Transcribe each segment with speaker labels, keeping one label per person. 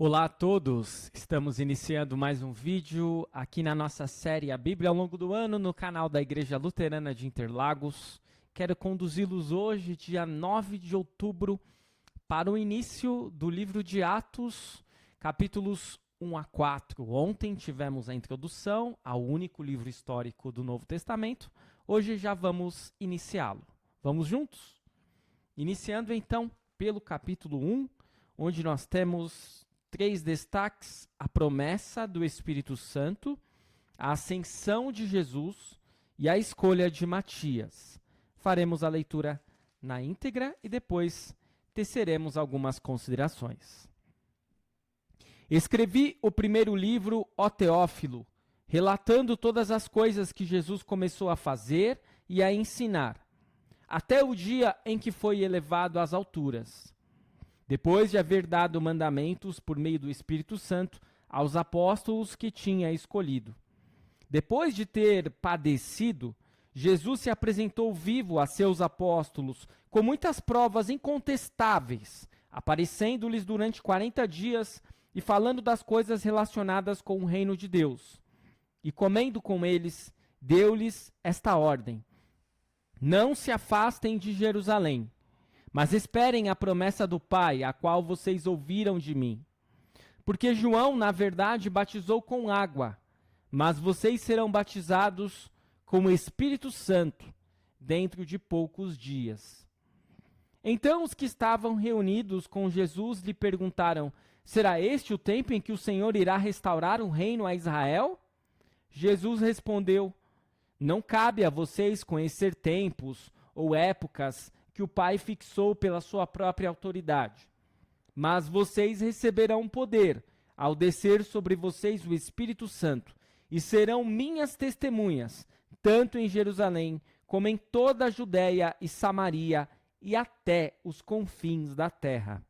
Speaker 1: Olá a todos, estamos iniciando mais um vídeo aqui na nossa série A Bíblia ao longo do ano no canal da Igreja Luterana de Interlagos. Quero conduzi-los hoje, dia 9 de outubro, para o início do livro de Atos, capítulos 1 a 4. Ontem tivemos a introdução ao único livro histórico do Novo Testamento, hoje já vamos iniciá-lo. Vamos juntos? Iniciando então pelo capítulo 1, onde nós temos 3 destaques: a promessa do Espírito Santo, a ascensão de Jesus e a escolha de Matias. Faremos a leitura na íntegra e depois teceremos algumas considerações. Escrevi o primeiro livro, ó Teófilo, relatando todas as coisas que Jesus começou a fazer e a ensinar, até o dia em que foi elevado às alturas. Depois de haver dado mandamentos por meio do Espírito Santo aos apóstolos que tinha escolhido. Depois de ter padecido, Jesus se apresentou vivo a seus apóstolos com muitas provas incontestáveis, aparecendo-lhes durante 40 dias e falando das coisas relacionadas com o reino de Deus. E comendo com eles, deu-lhes esta ordem: não se afastem de Jerusalém, mas esperem a promessa do Pai, a qual vocês ouviram de mim. Porque João, na verdade, batizou com água, mas vocês serão batizados com o Espírito Santo dentro de poucos dias. Então os que estavam reunidos com Jesus lhe perguntaram: será este o tempo em que o Senhor irá restaurar o reino a Israel? Jesus respondeu: não cabe a vocês conhecer tempos ou épocas que o Pai fixou pela sua própria autoridade. Mas vocês receberão poder ao descer sobre vocês o Espírito Santo, e serão minhas testemunhas, tanto em Jerusalém, como em toda a Judéia e Samaria, e até os confins da terra.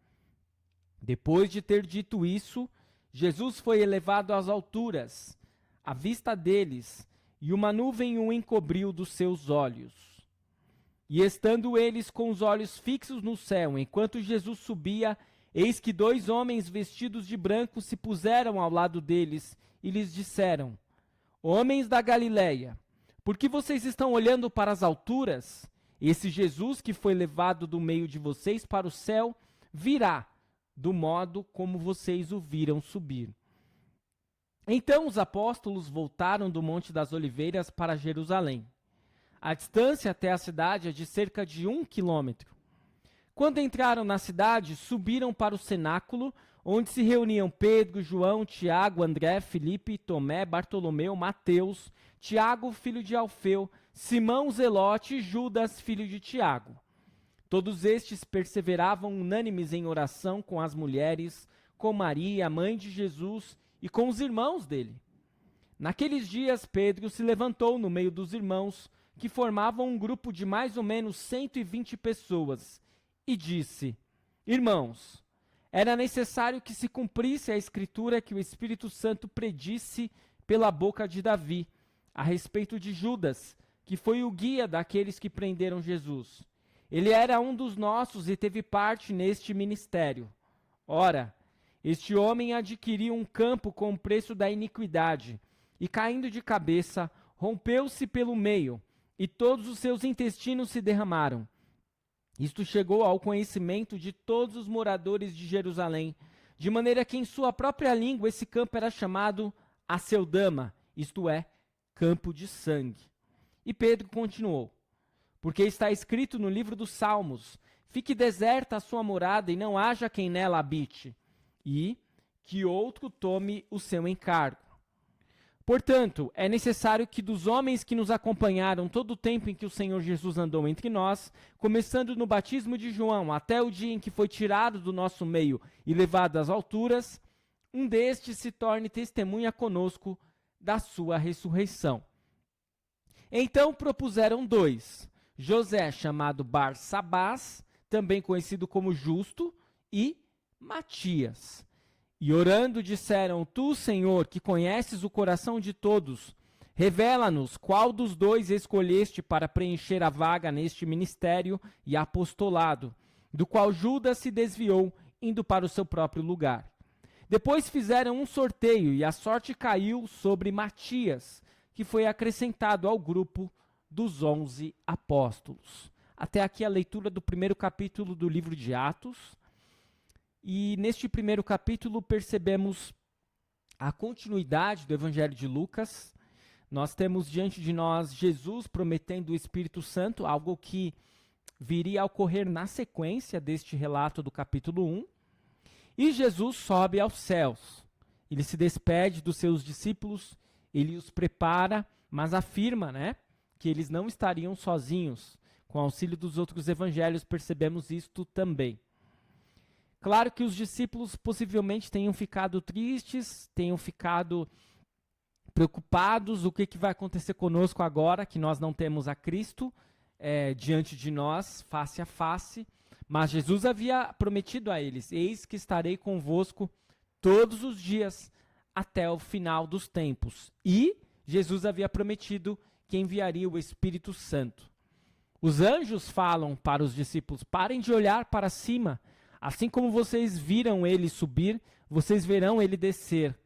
Speaker 1: Depois de ter dito isso, Jesus foi elevado às alturas, à vista deles, e uma nuvem o encobriu dos seus olhos. E estando eles com os olhos fixos no céu, enquanto Jesus subia, eis que 2 homens vestidos de branco se puseram ao lado deles e lhes disseram: homens da Galileia, por que vocês estão olhando para as alturas? Esse Jesus que foi levado do meio de vocês para o céu virá do modo como vocês o viram subir. Então os apóstolos voltaram do Monte das Oliveiras para Jerusalém. A distância até a cidade é de cerca de 1 quilômetro. Quando entraram na cidade, subiram para o cenáculo, onde se reuniam Pedro, João, Tiago, André, Filipe, Tomé, Bartolomeu, Mateus, Tiago, filho de Alfeu, Simão Zelote e Judas, filho de Tiago. Todos estes perseveravam unânimes em oração com as mulheres, com Maria, mãe de Jesus, e com os irmãos dele. Naqueles dias, Pedro se levantou no meio dos irmãos, que formavam um grupo de mais ou menos 120 pessoas, e disse: irmãos, era necessário que se cumprisse a escritura que o Espírito Santo predisse pela boca de Davi, a respeito de Judas, que foi o guia daqueles que prenderam Jesus. Ele era um dos nossos e teve parte neste ministério. Ora, este homem adquiriu um campo com o preço da iniquidade, e caindo de cabeça, rompeu-se pelo meio, e todos os seus intestinos se derramaram. Isto chegou ao conhecimento de todos os moradores de Jerusalém, de maneira que em sua própria língua esse campo era chamado Aceldama, isto é, campo de sangue. E Pedro continuou: porque está escrito no livro dos Salmos: fique deserta a sua morada e não haja quem nela habite, e que outro tome o seu encargo. Portanto, é necessário que dos homens que nos acompanharam todo o tempo em que o Senhor Jesus andou entre nós, começando no batismo de João até o dia em que foi tirado do nosso meio e levado às alturas, um destes se torne testemunha conosco da sua ressurreição. Então propuseram 2, José, chamado Barsabás, também conhecido como Justo, e Matias. E orando disseram: tu, Senhor, que conheces o coração de todos, revela-nos qual dos 2 escolheste para preencher a vaga neste ministério e apostolado, do qual Judas se desviou, indo para o seu próprio lugar. Depois fizeram um sorteio e a sorte caiu sobre Matias, que foi acrescentado ao grupo dos 11 apóstolos. Até aqui a leitura do primeiro capítulo do livro de Atos. E neste primeiro capítulo percebemos a continuidade do Evangelho de Lucas. Nós temos diante de nós Jesus prometendo o Espírito Santo, algo que viria a ocorrer na sequência deste relato do capítulo 1. E Jesus sobe aos céus. Ele se despede dos seus discípulos, ele os prepara, mas afirma, que eles não estariam sozinhos. Com o auxílio dos outros evangelhos percebemos isto também. Claro que os discípulos possivelmente tenham ficado tristes, tenham ficado preocupados, o que vai acontecer conosco agora, que nós não temos a Cristo diante de nós, face a face. Mas Jesus havia prometido a eles: eis que estarei convosco todos os dias até o final dos tempos. E Jesus havia prometido que enviaria o Espírito Santo. Os anjos falam para os discípulos: parem de olhar para cima. Assim como vocês viram ele subir, vocês verão ele descer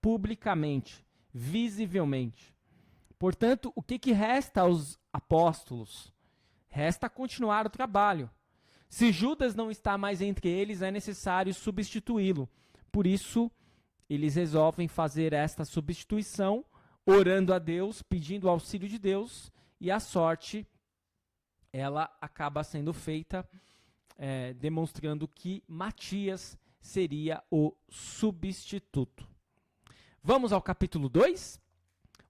Speaker 1: publicamente, visivelmente. Portanto, o que resta aos apóstolos? Resta continuar o trabalho. Se Judas não está mais entre eles, é necessário substituí-lo. Por isso, eles resolvem fazer esta substituição, orando a Deus, pedindo o auxílio de Deus, e a sorte, ela acaba sendo feita, demonstrando que Matias seria o substituto. Vamos ao capítulo 2?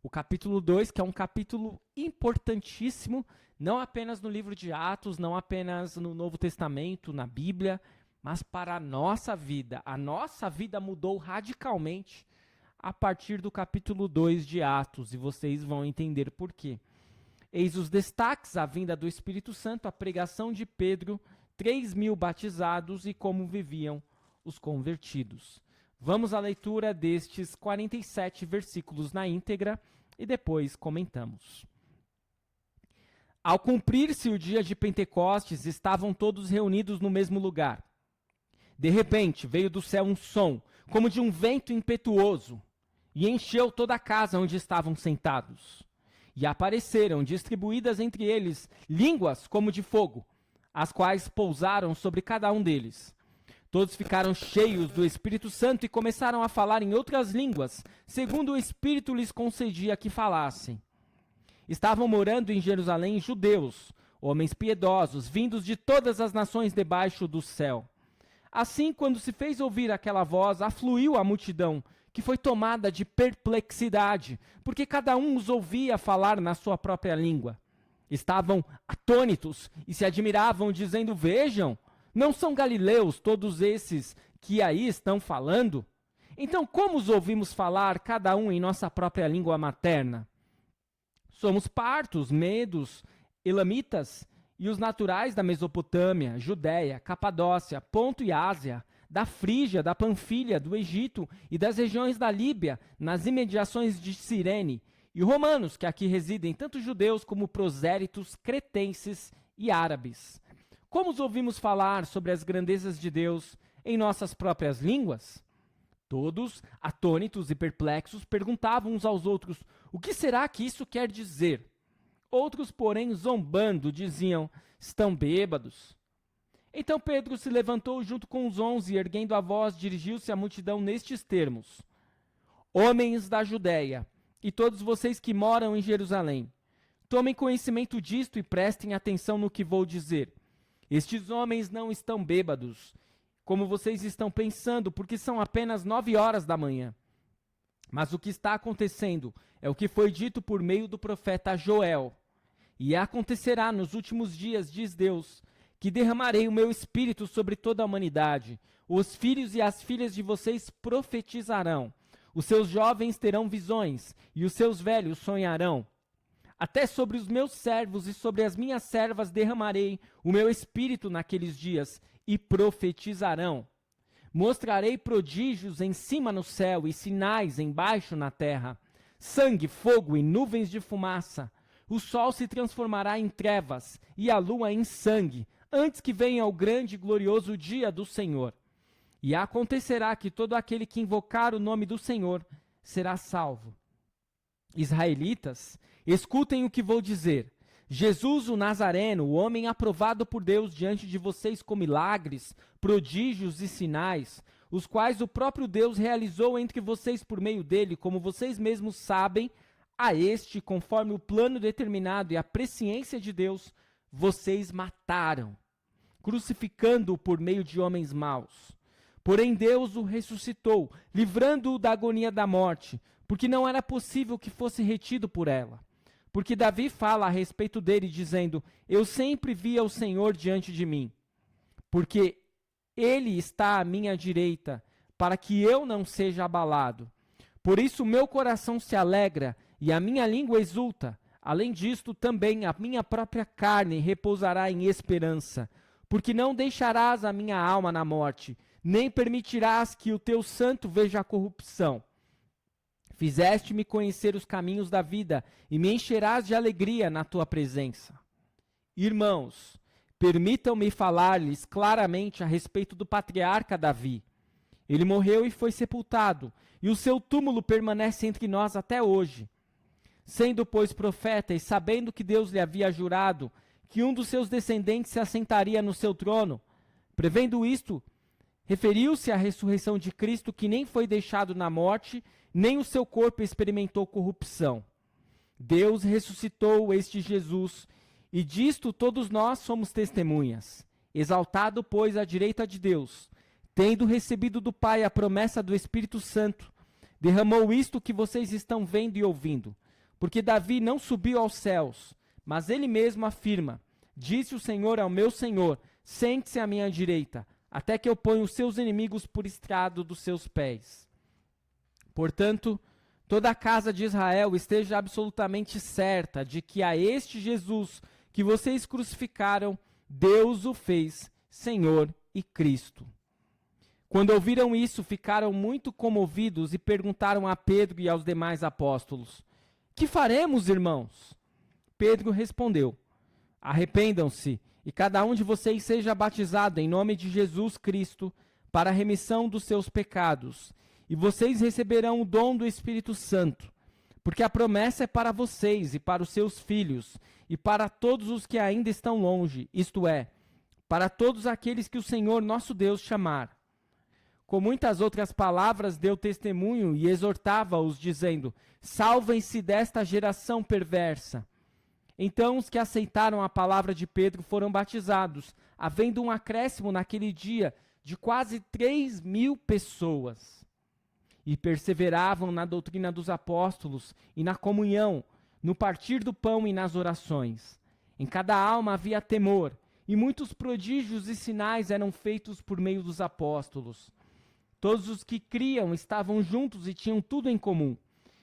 Speaker 1: O capítulo 2, que é um capítulo importantíssimo, não apenas no livro de Atos, não apenas no Novo Testamento, na Bíblia, mas para a nossa vida. A nossa vida mudou radicalmente a partir do capítulo 2 de Atos, e vocês vão entender por quê. Eis os destaques: a vinda do Espírito Santo, a pregação de Pedro, 3.000 batizados e como viviam os convertidos. Vamos à leitura destes 47 versículos na íntegra e depois comentamos. Ao cumprir-se o dia de Pentecostes, estavam todos reunidos no mesmo lugar. De repente, veio do céu um som, como de um vento impetuoso, e encheu toda a casa onde estavam sentados. E apareceram, distribuídas entre eles, línguas como de fogo, as quais pousaram sobre cada um deles. Todos ficaram cheios do Espírito Santo e começaram a falar em outras línguas, segundo o Espírito lhes concedia que falassem. Estavam morando em Jerusalém judeus, homens piedosos, vindos de todas as nações debaixo do céu. Assim, quando se fez ouvir aquela voz, afluiu a multidão, que foi tomada de perplexidade, porque cada um os ouvia falar na sua própria língua. Estavam atônitos e se admiravam, dizendo: vejam, não são galileus todos esses que aí estão falando? Então, como os ouvimos falar, cada um em nossa própria língua materna? Somos partos, medos, elamitas e os naturais da Mesopotâmia, Judéia, Capadócia, Ponto e Ásia, da Frígia, da Panfilha, do Egito e das regiões da Líbia, nas imediações de Cirene, e romanos que aqui residem, tanto judeus como prosélitos, cretenses e árabes. Como os ouvimos falar sobre as grandezas de Deus em nossas próprias línguas? Todos, atônitos e perplexos, perguntavam uns aos outros: o que será que isso quer dizer? Outros, porém, zombando, diziam: estão bêbados. Então Pedro se levantou junto com os 11 e, erguendo a voz, dirigiu-se à multidão nestes termos: homens da Judéia, e todos vocês que moram em Jerusalém, tomem conhecimento disto e prestem atenção no que vou dizer. Estes homens não estão bêbados, como vocês estão pensando, porque são apenas 9 horas da manhã. Mas o que está acontecendo é o que foi dito por meio do profeta Joel. E acontecerá nos últimos dias, diz Deus, que derramarei o meu espírito sobre toda a humanidade. Os filhos e as filhas de vocês profetizarão. Os seus jovens terão visões, e os seus velhos sonharão. Até sobre os meus servos e sobre as minhas servas derramarei o meu espírito naqueles dias, e profetizarão. Mostrarei prodígios em cima no céu e sinais embaixo na terra: sangue, fogo e nuvens de fumaça. O sol se transformará em trevas e a lua em sangue, antes que venha o grande e glorioso dia do Senhor. E acontecerá que todo aquele que invocar o nome do Senhor será salvo. Israelitas, escutem o que vou dizer. Jesus o Nazareno, o homem aprovado por Deus diante de vocês com milagres, prodígios e sinais, os quais o próprio Deus realizou entre vocês por meio dele, como vocês mesmos sabem, a este, conforme o plano determinado e a presciência de Deus, vocês mataram, crucificando-o por meio de homens maus. Porém Deus o ressuscitou, livrando-o da agonia da morte, porque não era possível que fosse retido por ela. Porque Davi fala a respeito dele, dizendo: eu sempre via o Senhor diante de mim, porque ele está à minha direita, para que eu não seja abalado. Por isso meu coração se alegra e a minha língua exulta. Além disto, também a minha própria carne repousará em esperança, porque não deixarás a minha alma na morte, nem permitirás que o teu santo veja a corrupção. Fizeste-me conhecer os caminhos da vida, e me encherás de alegria na tua presença. Irmãos, permitam-me falar-lhes claramente a respeito do patriarca Davi. Ele morreu e foi sepultado, e o seu túmulo permanece entre nós até hoje. Sendo, pois, profeta, e sabendo que Deus lhe havia jurado que um dos seus descendentes se assentaria no seu trono, prevendo isto, referiu-se à ressurreição de Cristo, que nem foi deixado na morte, nem o seu corpo experimentou corrupção. Deus ressuscitou este Jesus, e disto todos nós somos testemunhas. Exaltado, pois, à direita de Deus, tendo recebido do Pai a promessa do Espírito Santo, derramou isto que vocês estão vendo e ouvindo. Porque Davi não subiu aos céus, mas ele mesmo afirma: disse o Senhor ao meu Senhor, sente-se à minha direita, até que eu ponha os seus inimigos por estrado dos seus pés. Portanto, toda a casa de Israel esteja absolutamente certa de que a este Jesus que vocês crucificaram, Deus o fez Senhor e Cristo. Quando ouviram isso, ficaram muito comovidos e perguntaram a Pedro e aos demais apóstolos: que faremos, irmãos? Pedro respondeu: arrependam-se e cada um de vocês seja batizado em nome de Jesus Cristo para a remissão dos seus pecados, e vocês receberão o dom do Espírito Santo, porque a promessa é para vocês e para os seus filhos e para todos os que ainda estão longe, isto é, para todos aqueles que o Senhor nosso Deus chamar. Com muitas outras palavras deu testemunho e exortava-os, dizendo: salvem-se desta geração perversa. Então os que aceitaram a palavra de Pedro foram batizados, havendo um acréscimo naquele dia de quase 3.000 pessoas. E perseveravam na doutrina dos apóstolos e na comunhão, no partir do pão e nas orações. Em cada alma havia temor, e muitos prodígios e sinais eram feitos por meio dos apóstolos. Todos os que criam estavam juntos e tinham tudo em comum.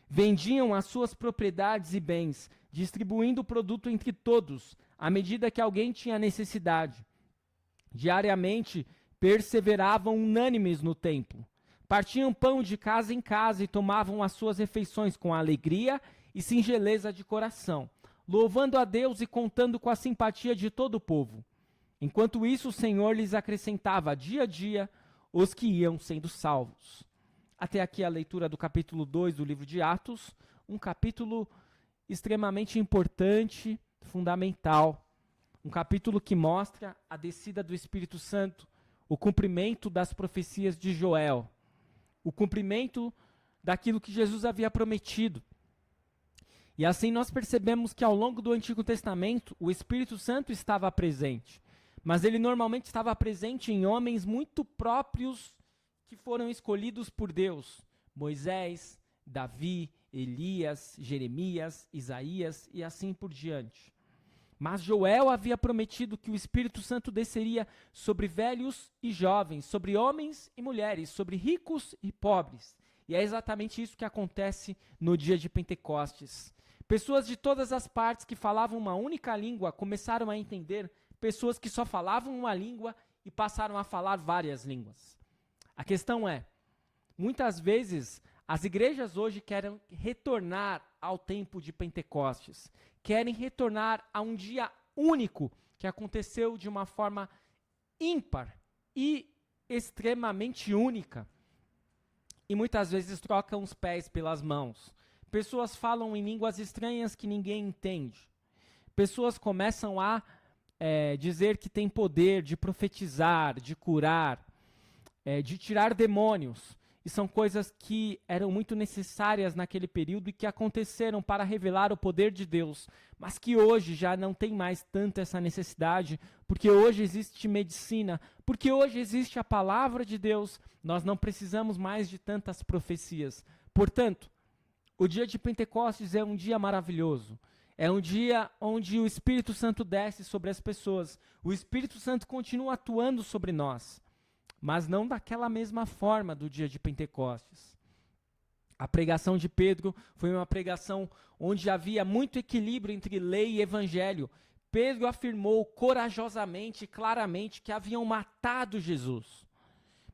Speaker 1: Vendiam as suas propriedades e bens, distribuindo o produto entre todos, à medida que alguém tinha necessidade. Diariamente perseveravam unânimes no templo. Partiam pão de casa em casa e tomavam as suas refeições com alegria e singeleza de coração, louvando a Deus e contando com a simpatia de todo o povo. Enquanto isso, o Senhor lhes acrescentava dia a dia os que iam sendo salvos. Até aqui a leitura do capítulo 2 do livro de Atos, um capítulo extremamente importante, fundamental, um capítulo que mostra a descida do Espírito Santo, o cumprimento das profecias de Joel, o cumprimento daquilo que Jesus havia prometido. E assim nós percebemos que ao longo do Antigo Testamento o Espírito Santo estava presente, mas ele normalmente estava presente em homens muito próprios que foram escolhidos por Deus: Moisés, Davi, Elias, Jeremias, Isaías e assim por diante. Mas Joel havia prometido que o Espírito Santo desceria sobre velhos e jovens, sobre homens e mulheres, sobre ricos e pobres. E é exatamente isso que acontece no dia de Pentecostes. Pessoas de todas as partes que falavam uma única língua começaram a entender pessoas que só falavam uma língua e passaram a falar várias línguas. A questão é, muitas vezes as igrejas hoje querem retornar ao tempo de Pentecostes, querem retornar a um dia único que aconteceu de uma forma ímpar e extremamente única. E muitas vezes trocam os pés pelas mãos. Pessoas falam em línguas estranhas que ninguém entende. Pessoas começam a dizer que tem poder de profetizar, de curar, de tirar demônios. E são coisas que eram muito necessárias naquele período e que aconteceram para revelar o poder de Deus, mas que hoje já não tem mais tanta essa necessidade, porque hoje existe medicina, porque hoje existe a palavra de Deus, nós não precisamos mais de tantas profecias. Portanto, o dia de Pentecostes é um dia maravilhoso. É um dia onde o Espírito Santo desce sobre as pessoas. O Espírito Santo continua atuando sobre nós, mas não daquela mesma forma do dia de Pentecostes. A pregação de Pedro foi uma pregação onde havia muito equilíbrio entre lei e evangelho. Pedro afirmou corajosamente e claramente que haviam matado Jesus.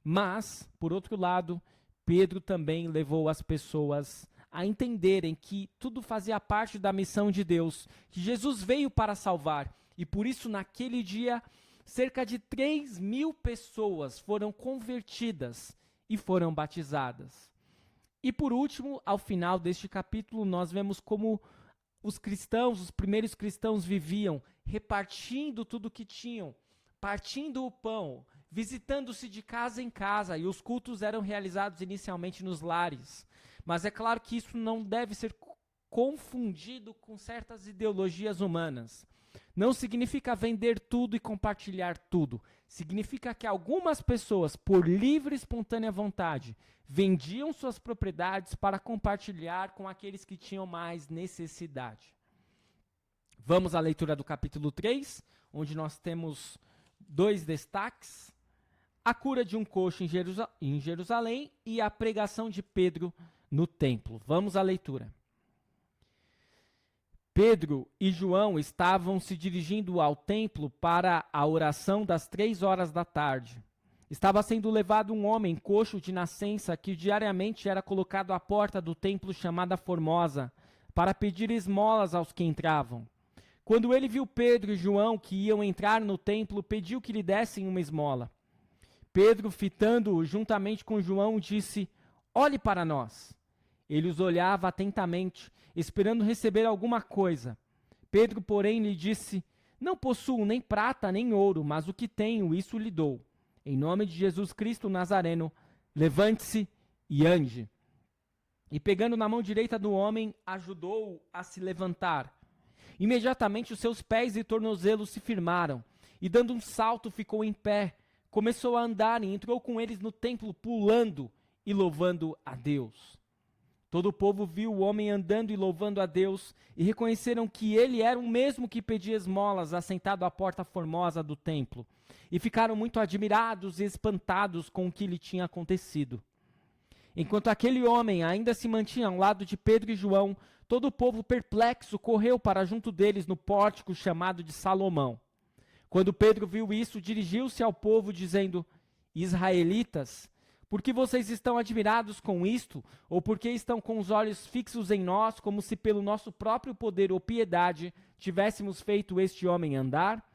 Speaker 1: Mas, por outro lado, Pedro também levou as pessoas a entenderem que tudo fazia parte da missão de Deus, que Jesus veio para salvar. E por isso, naquele dia, cerca de 3.000 pessoas foram convertidas e foram batizadas. E por último, ao final deste capítulo, nós vemos como os cristãos, os primeiros cristãos viviam, repartindo tudo o que tinham, partindo o pão, visitando-se de casa em casa, e os cultos eram realizados inicialmente nos lares. Mas é claro que isso não deve ser confundido com certas ideologias humanas. Não significa vender tudo e compartilhar tudo. Significa que algumas pessoas, por livre e espontânea vontade, vendiam suas propriedades para compartilhar com aqueles que tinham mais necessidade. Vamos à leitura do capítulo 3, onde nós temos 2 destaques: a cura de um coxo em Jerusalém e a pregação de Pedro no templo. Vamos à leitura. Pedro e João estavam se dirigindo ao templo para a oração das 3 da tarde. Estava sendo levado um homem coxo de nascença que diariamente era colocado à porta do templo chamada Formosa para pedir esmolas aos que entravam. Quando ele viu Pedro e João que iam entrar no templo, pediu que lhe dessem uma esmola. Pedro, fitando-o juntamente com João, disse: "Olhe para nós." Ele os olhava atentamente, esperando receber alguma coisa. Pedro, porém, lhe disse: "Não possuo nem prata nem ouro, mas o que tenho, isso lhe dou. Em nome de Jesus Cristo Nazareno, levante-se e ande." E pegando na mão direita do homem, ajudou-o a se levantar. Imediatamente os seus pés e tornozelos se firmaram, e dando um salto ficou em pé. Começou a andar e entrou com eles no templo, pulando e louvando a Deus. Todo o povo viu o homem andando e louvando a Deus, e reconheceram que ele era o mesmo que pedia esmolas, assentado à porta formosa do templo, e ficaram muito admirados e espantados com o que lhe tinha acontecido. Enquanto aquele homem ainda se mantinha ao lado de Pedro e João, todo o povo perplexo correu para junto deles no pórtico chamado de Salomão. Quando Pedro viu isso, dirigiu-se ao povo, dizendo: "Israelitas, por que vocês estão admirados com isto? Ou por que estão com os olhos fixos em nós, como se pelo nosso próprio poder ou piedade tivéssemos feito este homem andar?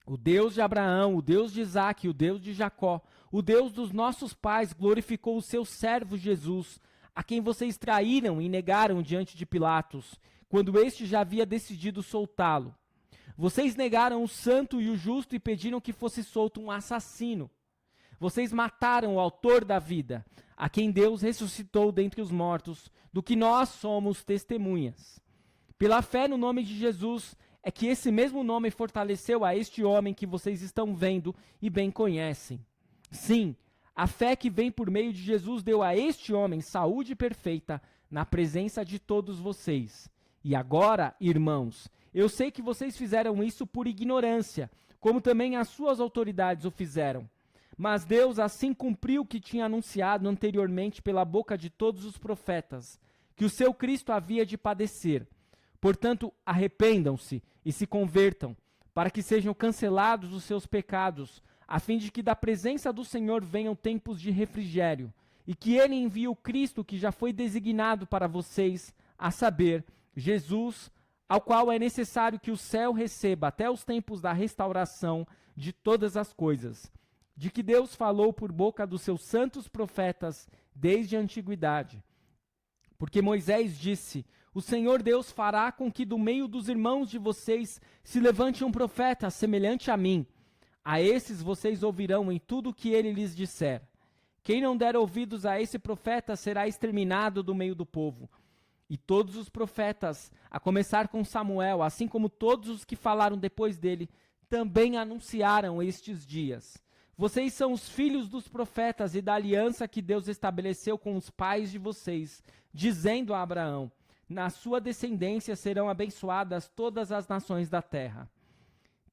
Speaker 1: O Deus de Abraão, o Deus de Isaque, o Deus de Jacó, o Deus dos nossos pais glorificou o seu servo Jesus, a quem vocês traíram e negaram diante de Pilatos, quando este já havia decidido soltá-lo. Vocês negaram o santo e o justo e pediram que fosse solto um assassino. Vocês mataram o autor da vida, a quem Deus ressuscitou dentre os mortos, do que nós somos testemunhas. Pela fé no nome de Jesus, é que esse mesmo nome fortaleceu a este homem que vocês estão vendo e bem conhecem. Sim, a fé que vem por meio de Jesus deu a este homem saúde perfeita na presença de todos vocês. E agora, irmãos, eu sei que vocês fizeram isso por ignorância, como também as suas autoridades o fizeram. Mas Deus assim cumpriu o que tinha anunciado anteriormente pela boca de todos os profetas, que o seu Cristo havia de padecer. Portanto, arrependam-se e se convertam, para que sejam cancelados os seus pecados, a fim de que da presença do Senhor venham tempos de refrigério, e que ele envie o Cristo que já foi designado para vocês, a saber, Jesus, ao qual é necessário que o céu receba até os tempos da restauração de todas as coisas. de que Deus falou por boca dos seus santos profetas desde a antiguidade. Porque Moisés disse: o Senhor Deus fará com que do meio dos irmãos de vocês se levante um profeta semelhante a mim. A esses vocês ouvirão em tudo o que ele lhes disser. Quem não der ouvidos a esse profeta será exterminado do meio do povo. E todos os profetas, a começar com Samuel, assim como todos os que falaram depois dele, também anunciaram estes dias. Vocês são os filhos dos profetas e da aliança que Deus estabeleceu com os pais de vocês, dizendo a Abraão: na sua descendência serão abençoadas todas as nações da terra.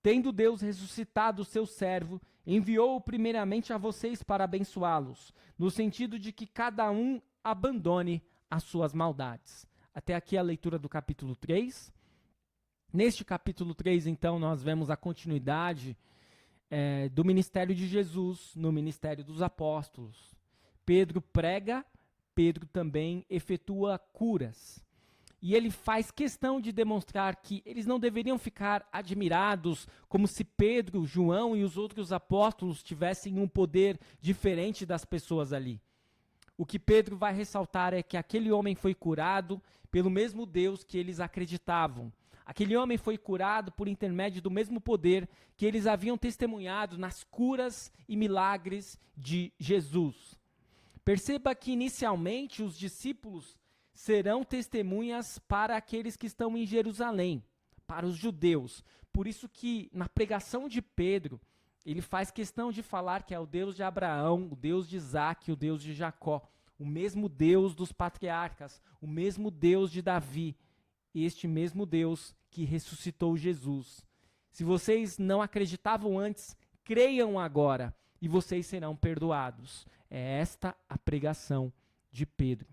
Speaker 1: Tendo Deus ressuscitado o seu servo, enviou-o primeiramente a vocês para abençoá-los, no sentido de que cada um abandone as suas maldades. Até aqui a leitura do capítulo 3. Neste capítulo 3, então, nós vemos a continuidade do ministério de Jesus no ministério dos apóstolos. Pedro prega, Pedro também efetua curas. E ele faz questão de demonstrar que eles não deveriam ficar admirados como se Pedro, João e os outros apóstolos tivessem um poder diferente das pessoas ali. O que Pedro vai ressaltar é que aquele homem foi curado pelo mesmo Deus que eles acreditavam. Aquele homem foi curado por intermédio do mesmo poder que eles haviam testemunhado nas curas e milagres de Jesus. Perceba que inicialmente os discípulos serão testemunhas para aqueles que estão em Jerusalém, para os judeus. Por isso que na pregação de Pedro, ele faz questão de falar que é o Deus de Abraão, o Deus de Isaac, o Deus de Jacó, o mesmo Deus dos patriarcas, o mesmo Deus de Davi, este mesmo Deus que ressuscitou Jesus. Se vocês não acreditavam antes, creiam agora e vocês serão perdoados. É esta a pregação de Pedro.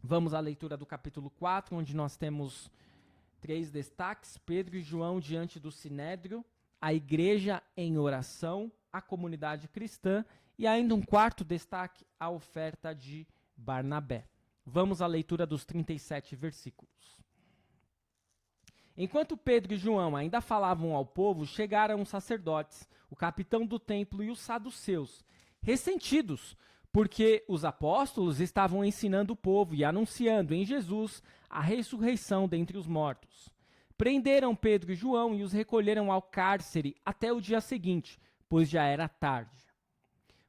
Speaker 1: Vamos à leitura do capítulo 4, onde nós temos 3 destaques: Pedro e João diante do Sinédrio, a igreja em oração, a comunidade cristã e ainda um quarto destaque, a oferta de Barnabé. Vamos à leitura dos 37 versículos. Enquanto Pedro e João ainda falavam ao povo, chegaram os sacerdotes, o capitão do templo e os saduceus, ressentidos, porque os apóstolos estavam ensinando o povo e anunciando em Jesus a ressurreição dentre os mortos. Prenderam Pedro e João e os recolheram ao cárcere até o dia seguinte, pois já era tarde.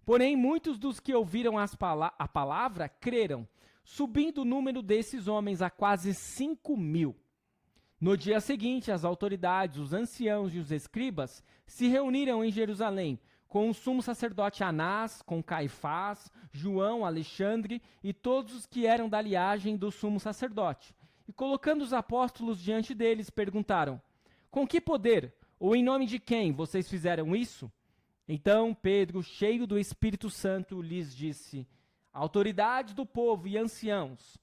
Speaker 1: Porém, muitos dos que ouviram a palavra creram, subindo o número desses homens a quase 5.000. No dia seguinte, as autoridades, os anciãos e os escribas se reuniram em Jerusalém, com o sumo sacerdote Anás, com Caifás, João, Alexandre e todos os que eram da linhagem do sumo sacerdote. E colocando os apóstolos diante deles, perguntaram: com que poder, ou em nome de quem vocês fizeram isso? Então Pedro, cheio do Espírito Santo, lhes disse: autoridade do povo e anciãos,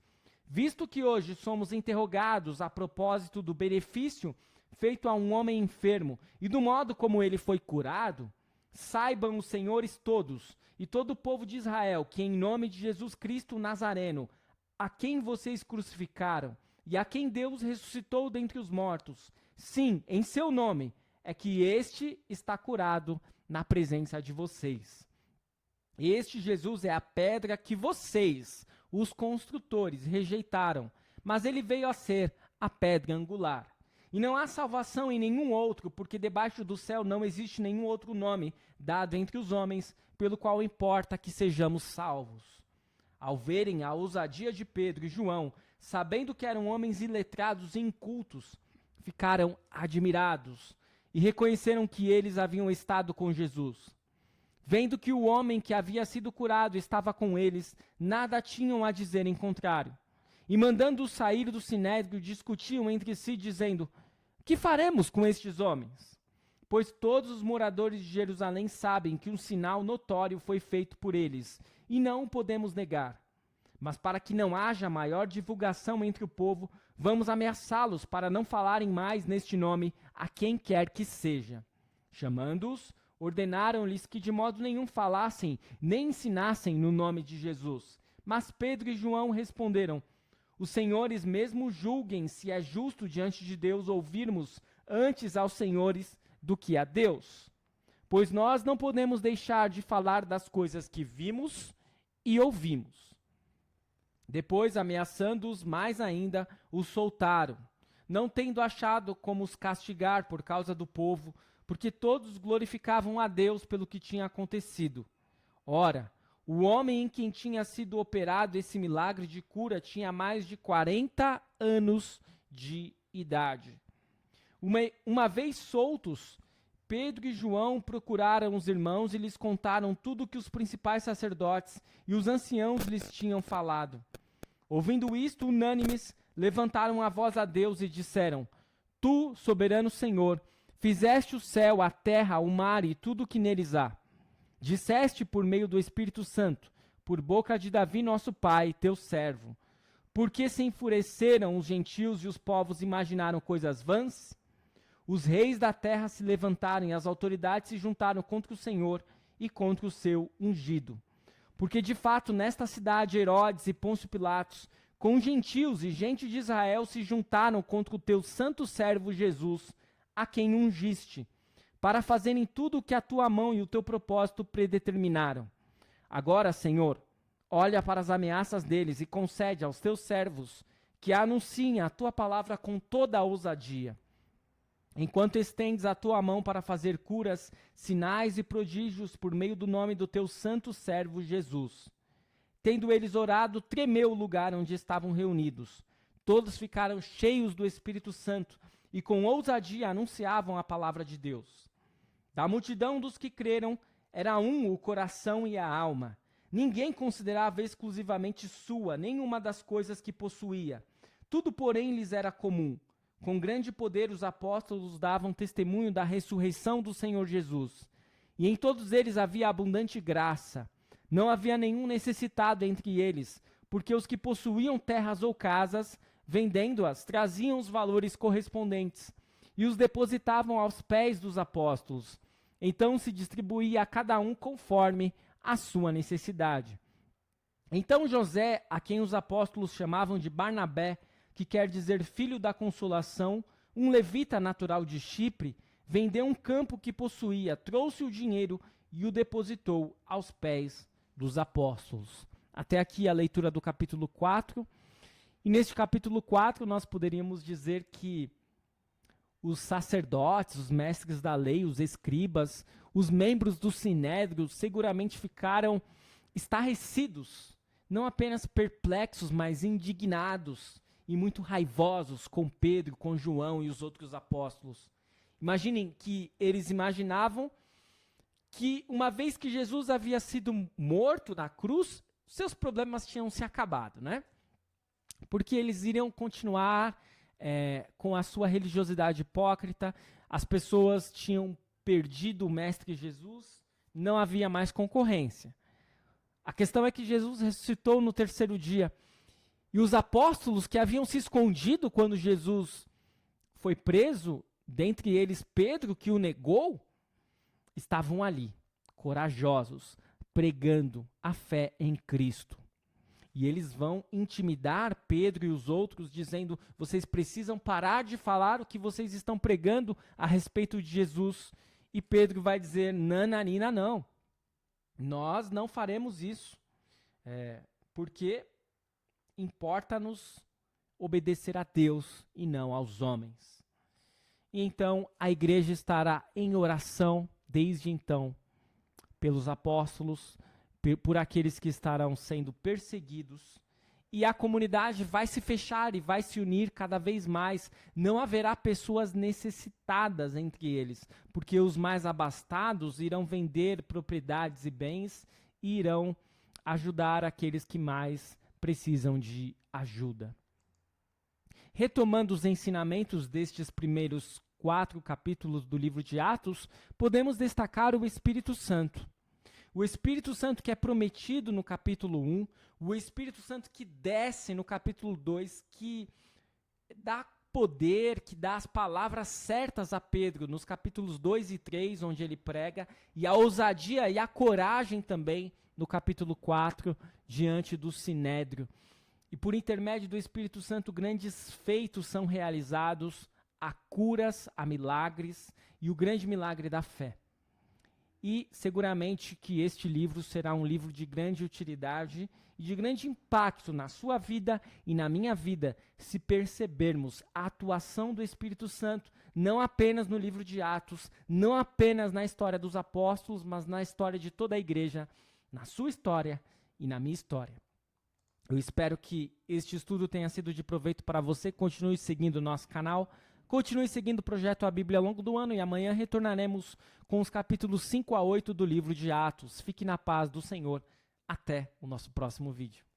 Speaker 1: visto que hoje somos interrogados a propósito do benefício feito a um homem enfermo e do modo como ele foi curado, saibam os senhores todos e todo o povo de Israel que, em nome de Jesus Cristo Nazareno, a quem vocês crucificaram e a quem Deus ressuscitou dentre os mortos, sim, em seu nome, é que este está curado na presença de vocês. Este Jesus é a pedra que vocês, os construtores, rejeitaram, mas ele veio a ser a pedra angular. E não há salvação em nenhum outro, porque debaixo do céu não existe nenhum outro nome dado entre os homens, pelo qual importa que sejamos salvos. Ao verem a ousadia de Pedro e João, sabendo que eram homens iletrados e incultos, ficaram admirados e reconheceram que eles haviam estado com Jesus. Vendo que o homem que havia sido curado estava com eles, nada tinham a dizer em contrário. E mandando-os sair do sinédrio, discutiam entre si, dizendo: que faremos com estes homens? Pois todos os moradores de Jerusalém sabem que um sinal notório foi feito por eles, e não o podemos negar. Mas para que não haja maior divulgação entre o povo, vamos ameaçá-los para não falarem mais neste nome a quem quer que seja. Chamando-os, ordenaram-lhes que de modo nenhum falassem nem ensinassem no nome de Jesus. Mas Pedro e João responderam: os senhores mesmo julguem se é justo diante de Deus ouvirmos antes aos senhores do que a Deus. pois nós não podemos deixar de falar das coisas que vimos e ouvimos. Depois, ameaçando-os mais ainda, os soltaram, não tendo achado como os castigar por causa do povo, porque todos glorificavam a Deus pelo que tinha acontecido. Ora, o homem em quem tinha sido operado esse milagre de cura tinha mais de 40 anos de idade. Uma vez soltos, Pedro e João procuraram os irmãos e lhes contaram tudo o que os principais sacerdotes e os anciãos lhes tinham falado. Ouvindo isto, unânimes, levantaram a voz a Deus e disseram: Tu, soberano Senhor, fizeste o céu, a terra, o mar e tudo o que neles há. Disseste por meio do Espírito Santo, por boca de Davi nosso pai, teu servo. Por que se enfureceram os gentios e os povos imaginaram coisas vãs? Os reis da terra se levantaram e as autoridades se juntaram contra o Senhor e contra o seu ungido. Porque de fato nesta cidade Herodes e Pôncio Pilatos, com gentios e gente de Israel, se juntaram contra o teu santo servo Jesus, a quem ungiste, para fazerem tudo o que a tua mão e o teu propósito predeterminaram. Agora, Senhor, olha para as ameaças deles e concede aos teus servos que anunciem a tua palavra com toda a ousadia. Enquanto estendes a tua mão para fazer curas, sinais e prodígios por meio do nome do teu santo servo Jesus. Tendo eles orado, tremeu o lugar onde estavam reunidos. Todos ficaram cheios do Espírito Santo e com ousadia anunciavam a palavra de Deus. Da multidão dos que creram, era um o coração e a alma. Ninguém considerava exclusivamente sua nenhuma das coisas que possuía. Tudo, porém, lhes era comum. Com grande poder os apóstolos davam testemunho da ressurreição do Senhor Jesus. E em todos eles havia abundante graça. Não havia nenhum necessitado entre eles, porque os que possuíam terras ou casas, vendendo-as, traziam os valores correspondentes e os depositavam aos pés dos apóstolos. Então se distribuía a cada um conforme a sua necessidade. Então José, a quem os apóstolos chamavam de Barnabé, que quer dizer filho da consolação, um levita natural de Chipre, vendeu um campo que possuía, trouxe o dinheiro e o depositou aos pés dos apóstolos. Até aqui a leitura do capítulo 4. E neste capítulo 4 nós poderíamos dizer que os sacerdotes, os mestres da lei, os escribas, os membros do sinédrio seguramente ficaram estarrecidos, não apenas perplexos, mas indignados e muito raivosos com Pedro, com João e os outros apóstolos. Imaginem que eles imaginavam que uma vez que Jesus havia sido morto na cruz, seus problemas tinham se acabado, né? Porque eles iriam continuar com a sua religiosidade hipócrita, as pessoas tinham perdido o Mestre Jesus, não havia mais concorrência. A questão é que Jesus ressuscitou no terceiro dia, e os apóstolos que haviam se escondido quando Jesus foi preso, dentre eles Pedro, que o negou, estavam ali, corajosos, pregando a fé em Cristo. E eles vão intimidar Pedro e os outros, dizendo: vocês precisam parar de falar o que vocês estão pregando a respeito de Jesus. E Pedro vai dizer: nananina, não. Nós não faremos isso, porque importa-nos obedecer a Deus e não aos homens. E então a igreja estará em oração desde então pelos apóstolos, por aqueles que estarão sendo perseguidos, e a comunidade vai se fechar e vai se unir cada vez mais. Não haverá pessoas necessitadas entre eles, porque os mais abastados irão vender propriedades e bens e irão ajudar aqueles que mais precisam de ajuda. Retomando os ensinamentos destes primeiros 4 capítulos do livro de Atos, podemos destacar o Espírito Santo. O Espírito Santo que é prometido no capítulo 1, o Espírito Santo que desce no capítulo 2, que dá poder, que dá as palavras certas a Pedro nos capítulos 2 e 3, onde ele prega, e a ousadia e a coragem também no capítulo 4, diante do Sinédrio. E por intermédio do Espírito Santo, grandes feitos são realizados, há curas, há milagres, e o grande milagre da fé. e seguramente que este livro será um livro de grande utilidade e de grande impacto na sua vida e na minha vida, se percebermos a atuação do Espírito Santo, não apenas no livro de Atos, não apenas na história dos apóstolos, mas na história de toda a igreja, na sua história e na minha história. Eu espero que este estudo tenha sido de proveito para você. Continue seguindo o nosso canal, continue seguindo o Projeto A Bíblia ao longo do ano e amanhã retornaremos com os capítulos 5 a 8 do livro de Atos. Fique na paz do Senhor. Até o nosso próximo vídeo.